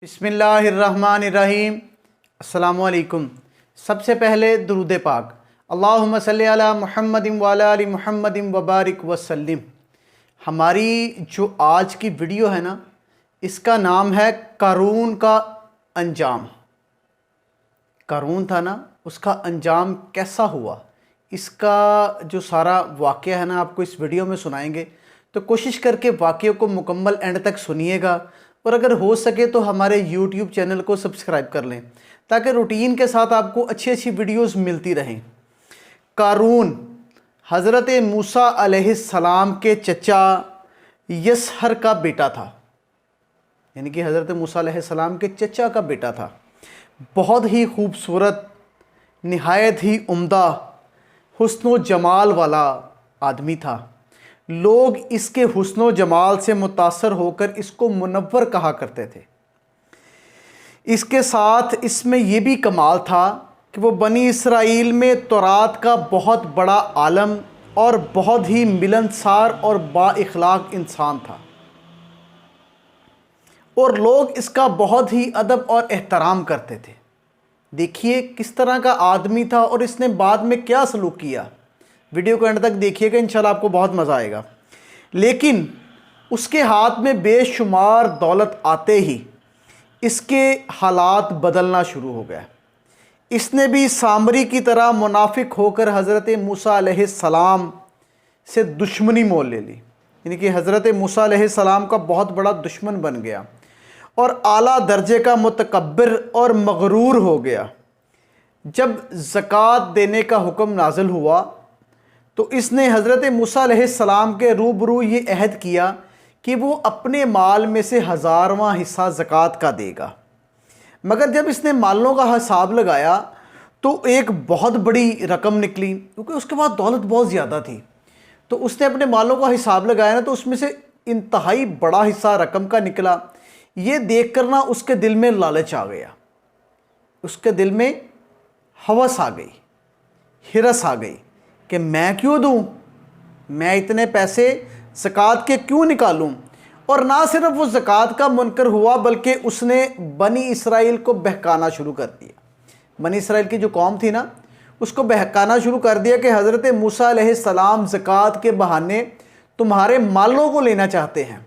بسم اللہ الرحمن الرحیم۔ السلام علیکم۔ سب سے پہلے درود پاک، اللہم صلی علی محمد وعلی آل محمد وبارک وسلم۔ ہماری جو آج کی ویڈیو ہے نا، اس کا نام ہے قارون کا انجام۔ قارون تھا نا، اس کا انجام کیسا ہوا، اس کا جو سارا واقعہ ہے نا آپ کو اس ویڈیو میں سنائیں گے، تو کوشش کر کے واقعے کو مکمل اینڈ تک سنیے گا، اور اگر ہو سکے تو ہمارے یوٹیوب چینل کو سبسکرائب کر لیں تاکہ روٹین کے ساتھ آپ کو اچھی اچھی ویڈیوز ملتی رہیں۔ قارون حضرت موسیٰ علیہ السلام کے چچا یسحر کا بیٹا تھا، یعنی کہ حضرت موسیٰ علیہ السلام کے چچا کا بیٹا تھا۔ بہت ہی خوبصورت، نہایت ہی عمدہ حسن و جمال والا آدمی تھا۔ لوگ اس کے حسن و جمال سے متاثر ہو کر اس کو منور کہا کرتے تھے۔ اس کے ساتھ اس میں یہ بھی کمال تھا کہ وہ بنی اسرائیل میں تورات کا بہت بڑا عالم اور بہت ہی ملنسار اور با اخلاق انسان تھا، اور لوگ اس کا بہت ہی ادب اور احترام کرتے تھے۔ دیکھیے کس طرح کا آدمی تھا اور اس نے بعد میں کیا سلوک کیا۔ ویڈیو کو اینڈ تک دیکھیے گا، انشاءاللہ آپ کو بہت مزہ آئے گا۔ لیکن اس کے ہاتھ میں بے شمار دولت آتے ہی اس کے حالات بدلنا شروع ہو گئے۔ اس نے بھی سامری کی طرح منافق ہو کر حضرت موسیٰ علیہ السلام سے دشمنی مول لے لی، یعنی کہ حضرت موسیٰ علیہ السلام کا بہت بڑا دشمن بن گیا اور اعلیٰ درجے کا متکبر اور مغرور ہو گیا۔ جب زکوٰۃ دینے کا حکم نازل ہوا تو اس نے حضرت موسیٰ علیہ السلام کے روبرو یہ عہد کیا کہ وہ اپنے مال میں سے 1000واں حصہ زکوٰۃ کا دے گا، مگر جب اس نے مالوں کا حساب لگایا تو ایک بہت بڑی رقم نکلی، کیونکہ اس کے بعد دولت بہت زیادہ تھی۔ تو اس نے اپنے مالوں کا حساب لگایا نا، تو اس میں سے انتہائی بڑا حصہ رقم کا نکلا۔ یہ دیکھ کر نا اس کے دل میں لالچ آ گیا، اس کے دل میں ہوس آ گئی، ہرس آ گئی کہ میں کیوں دوں، میں اتنے پیسے زکوٰۃ کے کیوں نکالوں۔ اور نہ صرف وہ زکوٰۃ کا منکر ہوا بلکہ اس نے بنی اسرائیل کو بہکانا شروع کر دیا۔ بنی اسرائیل کی جو قوم تھی نا، اس کو بہکانا شروع کر دیا کہ حضرت موسیٰ علیہ السلام زکوٰۃ کے بہانے تمہارے مالوں کو لینا چاہتے ہیں،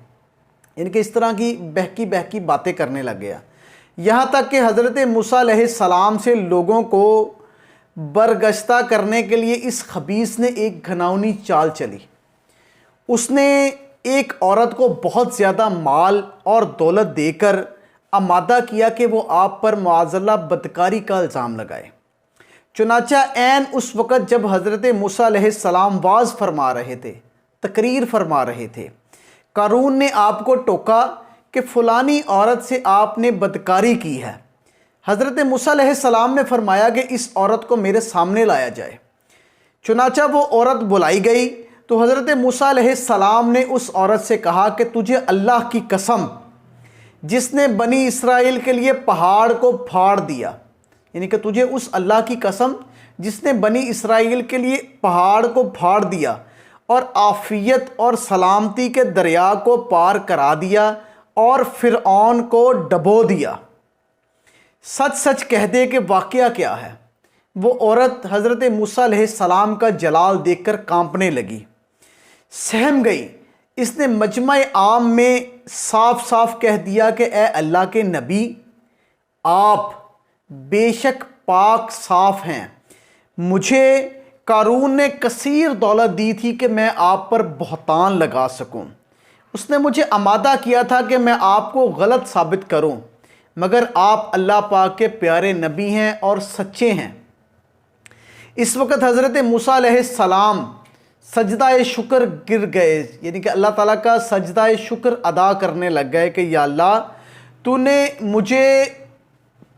یعنی کہ اس طرح کی بہکی باتیں کرنے لگ گیا۔ یہاں تک کہ حضرت موسیٰ علیہ السلام سے لوگوں کو برگشتہ کرنے کے لیے اس خبیث نے ایک گھناؤنی چال چلی۔ اس نے ایک عورت کو بہت زیادہ مال اور دولت دے کر آمادہ کیا کہ وہ آپ پر معاذ اللہ بدکاری کا الزام لگائے۔ چنانچہ عین اس وقت جب حضرت موسیٰ علیہ السلام واعظ فرما رہے تھے، تقریر فرما رہے تھے، قارون نے آپ کو ٹوکا کہ فلانی عورت سے آپ نے بدکاری کی ہے۔ حضرت موسیٰ علیہ السلام نے فرمایا کہ اس عورت کو میرے سامنے لایا جائے۔ چنانچہ وہ عورت بلائی گئی تو حضرت موسیٰ علیہ السلام نے اس عورت سے کہا کہ تجھے اللہ کی قسم جس نے بنی اسرائیل کے لیے پہاڑ کو پھاڑ دیا، یعنی کہ تجھے اس اللہ کی قسم جس نے بنی اسرائیل کے لیے پہاڑ کو پھاڑ دیا اور عافیت اور سلامتی کے دریا کو پار کرا دیا اور فرعون کو ڈبو دیا، سچ سچ کہہ دے کہ واقعہ کیا ہے۔ وہ عورت حضرت موسیٰ علیہ السلام کا جلال دیکھ کر کانپنے لگی، سہم گئی۔ اس نے مجمع عام میں صاف صاف کہہ دیا کہ اے اللہ کے نبی، آپ بے شک پاک صاف ہیں، مجھے قارون نے کثیر دولت دی تھی کہ میں آپ پر بہتان لگا سکوں۔ اس نے مجھے آمادہ کیا تھا کہ میں آپ کو غلط ثابت کروں، مگر آپ اللہ پاک کے پیارے نبی ہیں اور سچے ہیں۔ اس وقت حضرت موسیٰ علیہ السلام سجدہ شکر گر گئے، یعنی کہ اللہ تعالیٰ کا سجدہ شکر ادا کرنے لگ گئے کہ یا اللہ، تو نے مجھے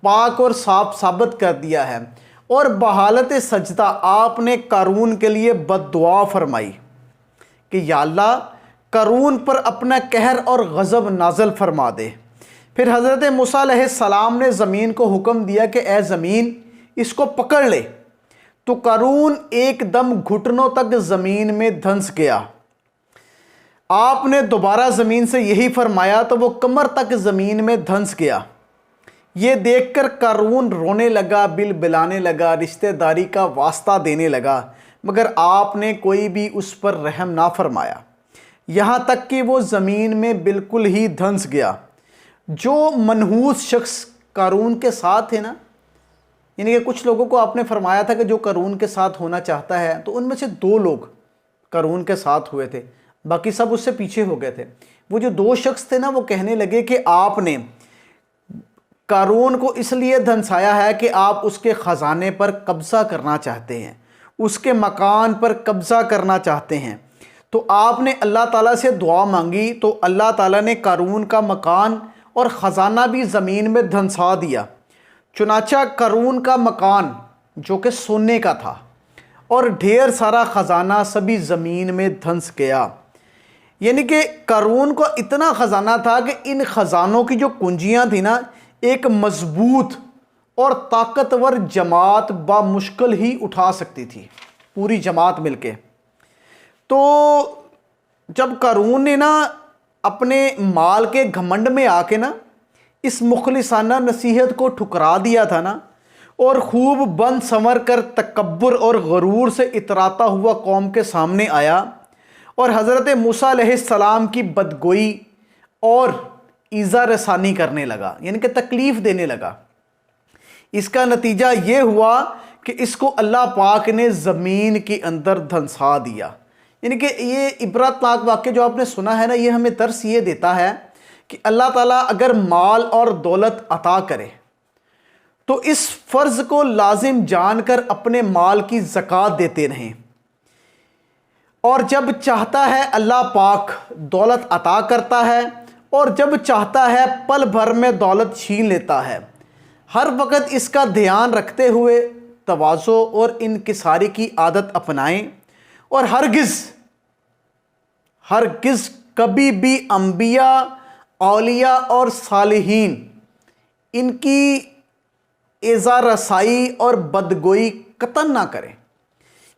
پاک اور صاف ثابت کر دیا ہے۔ اور بحالت سجدہ آپ نے قارون کے لیے بد دعا فرمائی کہ یا اللہ، قارون پر اپنا قہر اور غضب نازل فرما دے۔ پھر حضرت موسیٰ علیہ السلام نے زمین کو حکم دیا کہ اے زمین، اس کو پکڑ لے۔ تو قارون ایک دم گھٹنوں تک زمین میں دھنس گیا۔ آپ نے دوبارہ زمین سے یہی فرمایا تو وہ کمر تک زمین میں دھنس گیا۔ یہ دیکھ کر قارون رونے لگا، بل بلانے لگا، رشتہ داری کا واسطہ دینے لگا، مگر آپ نے کوئی بھی اس پر رحم نہ فرمایا، یہاں تک کہ وہ زمین میں بالکل ہی دھنس گیا۔ جو منحوس شخص قارون کے ساتھ تھے نا، یعنی کہ کچھ لوگوں کو آپ نے فرمایا تھا کہ جو قارون کے ساتھ ہونا چاہتا ہے، تو ان میں سے 2 لوگ قارون کے ساتھ ہوئے تھے، باقی سب اس سے پیچھے ہو گئے تھے۔ وہ جو 2 شخص تھے نا، وہ کہنے لگے کہ آپ نے قارون کو اس لیے دھنسایا ہے کہ آپ اس کے خزانے پر قبضہ کرنا چاہتے ہیں، اس کے مکان پر قبضہ کرنا چاہتے ہیں۔ تو آپ نے اللہ تعالیٰ سے دعا مانگی، تو اللہ تعالیٰ نے قارون کا مکان اور خزانہ بھی زمین میں دھنسا دیا۔ چنانچہ قارون کا مکان جو کہ سونے کا تھا اور ڈھیر سارا خزانہ سبھی زمین میں دھنس گیا۔ یعنی کہ قارون کو اتنا خزانہ تھا کہ ان خزانوں کی جو کنجیاں تھیں نا، ایک مضبوط اور طاقتور جماعت بامشکل ہی اٹھا سکتی تھی، پوری جماعت مل کے۔ تو جب قارون نے نا اپنے مال کے گھمنڈ میں آ کے نا اس مخلصانہ نصیحت کو ٹھکرا دیا تھا نا، اور خوب بند سنور کر تکبر اور غرور سے اتراتا ہوا قوم کے سامنے آیا اور حضرت موسیٰ علیہ السلام کی بدگوئی اور ایذا رسانی کرنے لگا، یعنی کہ تکلیف دینے لگا، اس کا نتیجہ یہ ہوا کہ اس کو اللہ پاک نے زمین کے اندر دھنسا دیا۔ یعنی کہ یہ عبرتناک واقعہ جو آپ نے سنا ہے نا، یہ ہمیں درس یہ دیتا ہے کہ اللہ تعالیٰ اگر مال اور دولت عطا کرے تو اس فرض کو لازم جان کر اپنے مال کی زکوٰۃ دیتے رہیں، اور جب چاہتا ہے اللہ پاک دولت عطا کرتا ہے، اور جب چاہتا ہے پل بھر میں دولت چھین لیتا ہے۔ ہر وقت اس کا دھیان رکھتے ہوئے تواضع اور انکساری کی عادت اپنائیں، اور ہرگز کبھی بھی انبیاء، اولیاء اور صالحین ان کی ایذا رسائی اور بدگوئی قطعاً نہ کریں،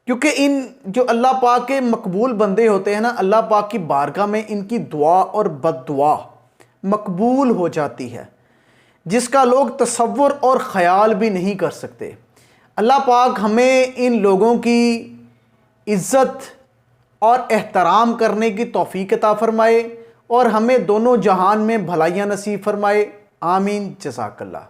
کیونکہ ان جو اللہ پاک کے مقبول بندے ہوتے ہیں نا، اللہ پاک کی بارگاہ میں ان کی دعا اور بد دعا مقبول ہو جاتی ہے، جس کا لوگ تصور اور خیال بھی نہیں کر سکتے۔ اللہ پاک ہمیں ان لوگوں کی عزت اور احترام کرنے کی توفیق عطا فرمائے، اور ہمیں دونوں جہان میں بھلائیاں نصیب فرمائے۔ آمین۔ جزاک اللہ۔